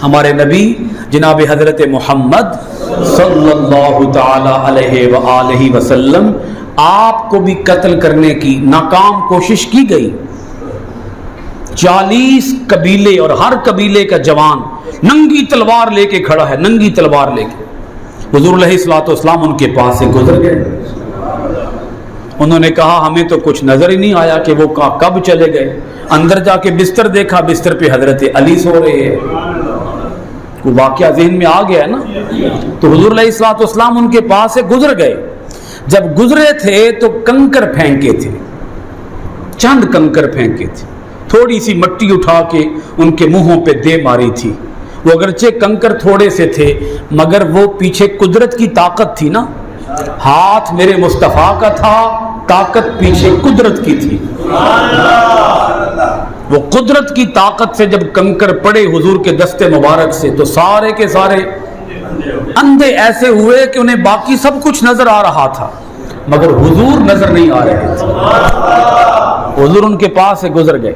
ہمارے نبی جناب حضرت محمد صلی اللہ تعالی علیہ وآلہ وسلم آپ کو بھی قتل کرنے کی ناکام کوشش کی گئی. 40 قبیلے اور ہر قبیلے کا جوان ننگی تلوار لے کے کھڑا ہے، ننگی تلوار لے کے. حضور علیہ الصلوۃ والسلام ان کے پاس سے گزر گئے. انہوں نے کہا ہمیں تو کچھ نظر ہی نہیں آیا کہ وہ کب چلے گئے. اندر جا کے بستر دیکھا، بستر پہ حضرت علی سو رہے ہیں. وہ واقعہ ذہن میں آ گیا ہے نا. تو حضور علیہ الصلوۃ والسلام ان کے پاس سے گزر گئے. جب گزرے تھے تو کنکر پھینکے تھے، چند کنکر پھینکے تھے، تھوڑی سی مٹی اٹھا کے ان کے منہوں پہ دے ماری تھی. وہ اگرچہ کنکر تھوڑے سے تھے مگر وہ پیچھے قدرت کی طاقت تھی نا. ہاتھ میرے مصطفیٰ کا تھا، طاقت پیچھے قدرت کی تھی. وہ قدرت کی طاقت سے جب کنکر پڑے حضور کے دستے مبارک سے تو سارے کے سارے اندھے ایسے ہوئے کہ انہیں باقی سب کچھ نظر آ رہا تھا مگر حضور نظر نہیں آ رہے تھے. حضور ان کے پاس سے گزر گئے.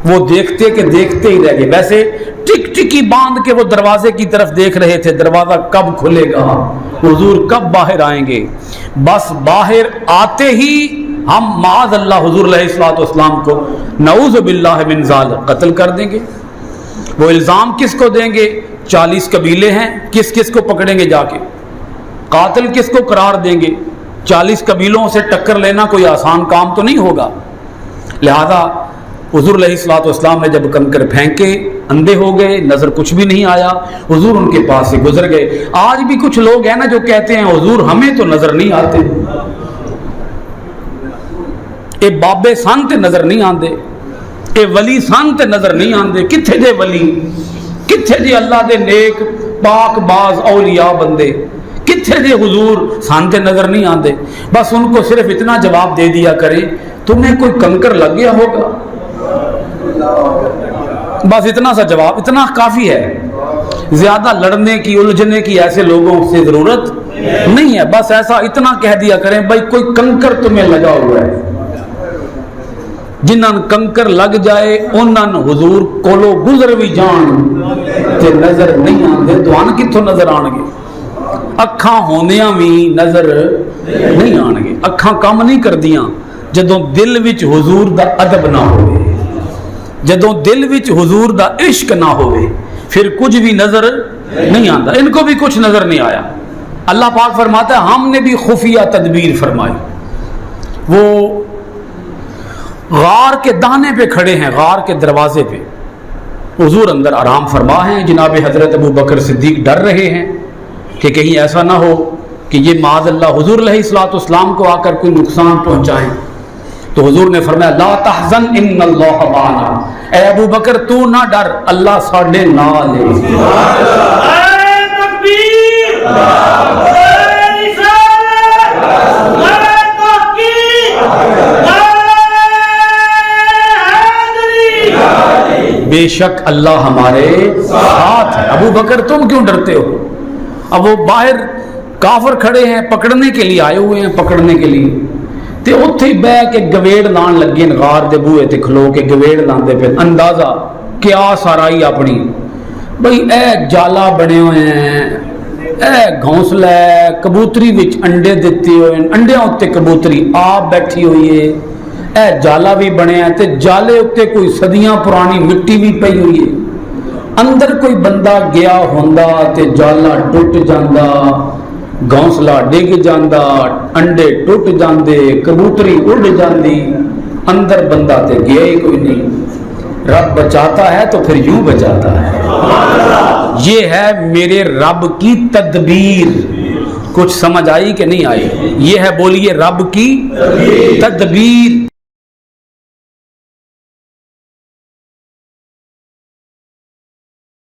وہ دیکھتے کہ دیکھتے ہی رہ گئے. ویسے ٹک ٹکی باندھ کے وہ دروازے کی طرف دیکھ رہے تھے، دروازہ کب کھلے گا، حضور کب باہر آئیں گے. بس باہر آتے ہی ہم معاذ اللہ حضور علیہ الصلوۃ والسلام کو نعوذ باللہ من ذالک قتل کر دیں گے. وہ الزام کس کو دیں گے؟ 40 قبیلے ہیں، کس کس کو پکڑیں گے جا کے؟ قاتل کس کو قرار دیں گے؟ 40 قبیلوں سے ٹکر لینا کوئی آسان کام تو نہیں ہوگا. لہذا حضور علیہ الصلوۃ والسلام نے جب کنکر پھینکے اندھے ہو گئے، نظر کچھ بھی نہیں آیا. حضور ان کے پاس سے گزر گئے. آج بھی کچھ لوگ ہیں نا جو کہتے ہیں حضور ہمیں تو نظر نہیں آتے، اے بابے سن تے نظر نہیں آندے، اے ولی سن تے نظر نہیں آندے. کتھے جے ولی، کتھے جے اللہ دے نیک پاک باز اولیاء بندے، کتھے جے حضور سن تے نظر نہیں آندے. بس ان کو صرف اتنا جواب دے دیا کریں تمہیں کوئی کنکر لگ گیا ہوگا. بس اتنا سا جواب اتنا کافی ہے. زیادہ لڑنے کی الجھنے کی ایسے لوگوں سے ضرورت نہیں ہے. بس ایسا اتنا کہہ دیا کریں بھائی کوئی کنکر تمہیں لگا ہوا ہے. جنہاں کنکر لگ جائے انہاں حضور کولو گزر بھی جان تے نظر نہیں آندے. دوان کتھوں نظر آن گے؟ اکھاں ہوندیاں بھی نظر نہیں آن گے. اکھاں کام نہیں کردیاں جدوں دل وچ حضور دا ادب نہ ہوئے، جدوں دل وچ حضور دا عشق نہ ہوئے پھر کچھ بھی نظر نہیں آتا. ان کو بھی کچھ نظر نہیں آیا. اللہ پاک فرماتا ہے ہم نے بھی خفیہ تدبیر فرمائی. وہ غار کے دانے پہ کھڑے ہیں، غار کے دروازے پہ. حضور اندر آرام فرما ہیں. جناب حضرت ابو بکر صدیق ڈر رہے ہیں کہ کہیں ایسا نہ ہو کہ یہ معاذ اللہ حضور علیہ الصلوۃ والسلام کو آ کر کوئی نقصان پہنچائیں. تو حضور نے فرمایا لا تحزن ان اللہ معنا، اے ابو بکر تو نہ ڈر، اللہ ساڈے نال ہے. بے شک اللہ ہمارے ساتھ ہے. ابو بکر تم کیوں ڈرتے ہو؟ اب وہ باہر کافر کھڑے ہیں، پکڑنے کے لیے آئے ہوئے ہیں، پکڑنے کے لیے. تے اتھے ہی بہ کے گویڑ لان لگے غار دے بوئے تے کھلو کے گویڑ لاندے پہ. اندازہ کیا سارائی اپنی بھئی اے جالا بنے ہوئے ہیں، اے گھونسلہ ہے، کبوتری وچ انڈے دیتے ہوئے، انڈیاں اتے کبوتری آپ بیٹھی ہوئی ہے. اے جالا بھی بنے ہیں تے جالے اتے کوئی صدیاں پرانی مٹی بھی پئی ہوئی ہے. اندر کوئی بندہ گیا ہوندا تے جالا ٹوٹ جاندا، گھونسلہ ڈگ جاندا، انڈے ٹوٹ جاندے، کبوتری اڑ جاندی. اندر بندہ تے گیا ہی کوئی نہیں. رب بچاتا ہے تو پھر یوں بچاتا ہے. یہ ہے میرے رب کی تدبیر. کچھ سمجھ آئی کہ نہیں آئی؟ یہ ہے بولیے رب کی تدبیر.